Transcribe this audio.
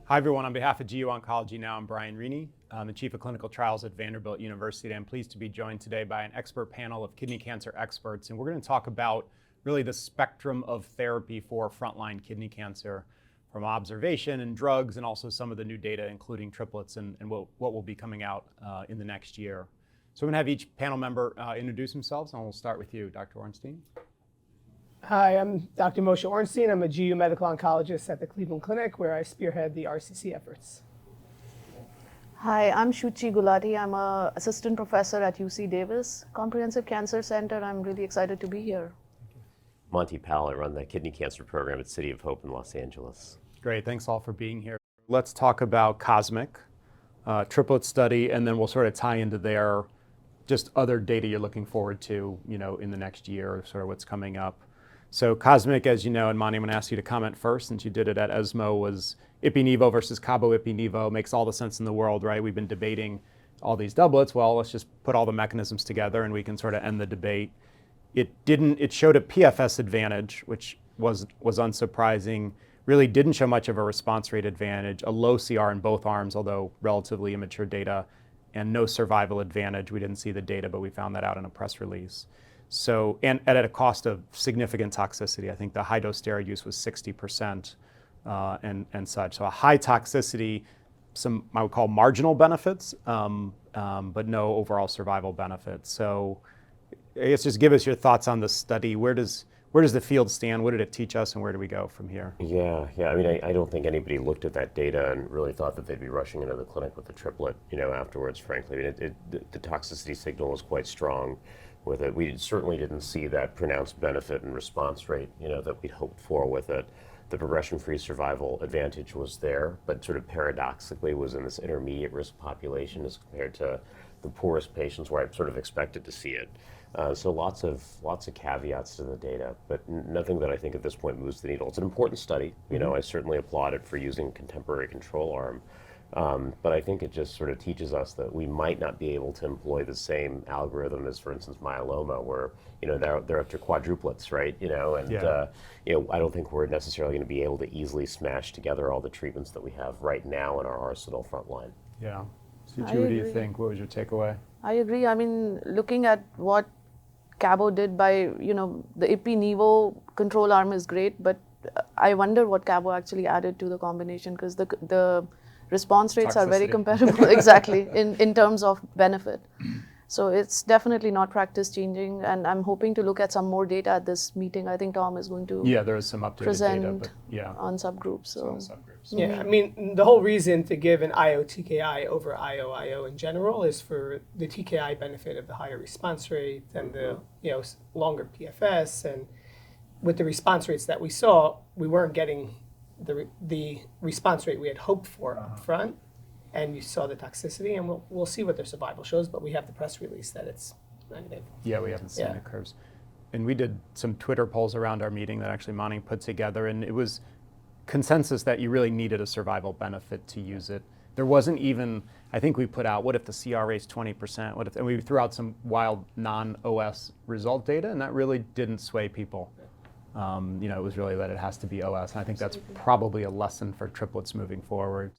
Hi everyone, on behalf of GU Oncology Now, I'm Brian Rini. I'm the Chief of Clinical Trials at Vanderbilt University. I'm pleased to be joined today by an expert panel of kidney cancer experts, and we're going to talk about really the spectrum of therapy for frontline kidney cancer, from observation and drugs, and also some of the new data, including triplets and what will be coming out in the next year. So I'm going to have each panel member introduce themselves, and we'll start with you, Dr. Ornstein. Hi, I'm Dr. Moshe Ornstein. I'm a GU medical oncologist at the Cleveland Clinic, where I spearhead the RCC efforts. Hi, I'm Shuchi Gulati. I'm an assistant professor at UC Davis Comprehensive Cancer Center. I'm really excited to be here. Monty Pal. I run the kidney cancer program at City of Hope in Los Angeles. Great, thanks all for being here. Let's talk about COSMIC, triplet study, and then we'll sort of tie into there just other data you're looking forward to, in the next year, sort of what's coming up. So COSMIC, as you know, and Monty, I'm going to ask you to comment first, since you did it at ESMO, was Ipi-Nivo versus Cabo-Ipi-Nivo. Makes all the sense in the world, right? We've been debating all these doublets. Well, let's just put all the mechanisms together and we can sort of end the debate. It showed a PFS advantage, which was unsurprising. Really didn't show much of a response rate advantage, a low CR in both arms, although relatively immature data, and no survival advantage. We didn't see the data, but we found that out in a press release. So, and at a cost of significant toxicity. I think the high dose steroid use was 60% and such. So a high toxicity, some I would call marginal benefits, but no overall survival benefits. So I guess just give us your thoughts on the study. Where does the field stand? What did it teach us, and where do we go from here? Yeah. I mean, I don't think anybody looked at that data and really thought that they'd be rushing into the clinic with the triplet, afterwards, frankly. I mean, the toxicity signal was quite strong with it. We certainly didn't see that pronounced benefit and response rate, that we'd hoped for with it. The progression-free survival advantage was there, but sort of paradoxically was in this intermediate risk population as compared to the poorest patients where I sort of expected to see it. So lots of caveats to the data, but nothing that I think at this point moves the needle. It's an important study. I certainly applaud it for using contemporary control arm. But I think it just sort of teaches us that we might not be able to employ the same algorithm as, for instance, myeloma, where they're up to quadruplets, right? I don't think we're necessarily going to be able to easily smash together all the treatments that we have right now in our arsenal frontline. Yeah. Shuchi, what do you think? What was your takeaway? I agree. I mean, looking at what Cabo did by, the Ipi-Nivo control arm is great, but I wonder what Cabo actually added to the combination, because the response rates are very comparable, exactly, in terms of benefit. So it's definitely not practice changing, and I'm hoping to look at some more data at this meeting. I think Tom is going to there is some updated present data, but on subgroups. So. Subgroups. Yeah, I mean, the whole reason to give an IO-TKI over IO-IO in general is for the TKI benefit of the higher response rate and the longer PFS. And with the response rates that we saw, we weren't getting the response rate we had hoped for up front, and you saw the toxicity, and we'll see what their survival shows, but we have the press release that it's negative. Yeah, we haven't seen the curves. And we did some Twitter polls around our meeting that actually Monty put together, and it was consensus that you really needed a survival benefit to use it. There wasn't even, I think we put out, what if the CR rate's 20%? What if, and we threw out some wild non-OS result data, and that really didn't sway people. It was really that it has to be OS, and I think that's probably a lesson for triplets moving forward.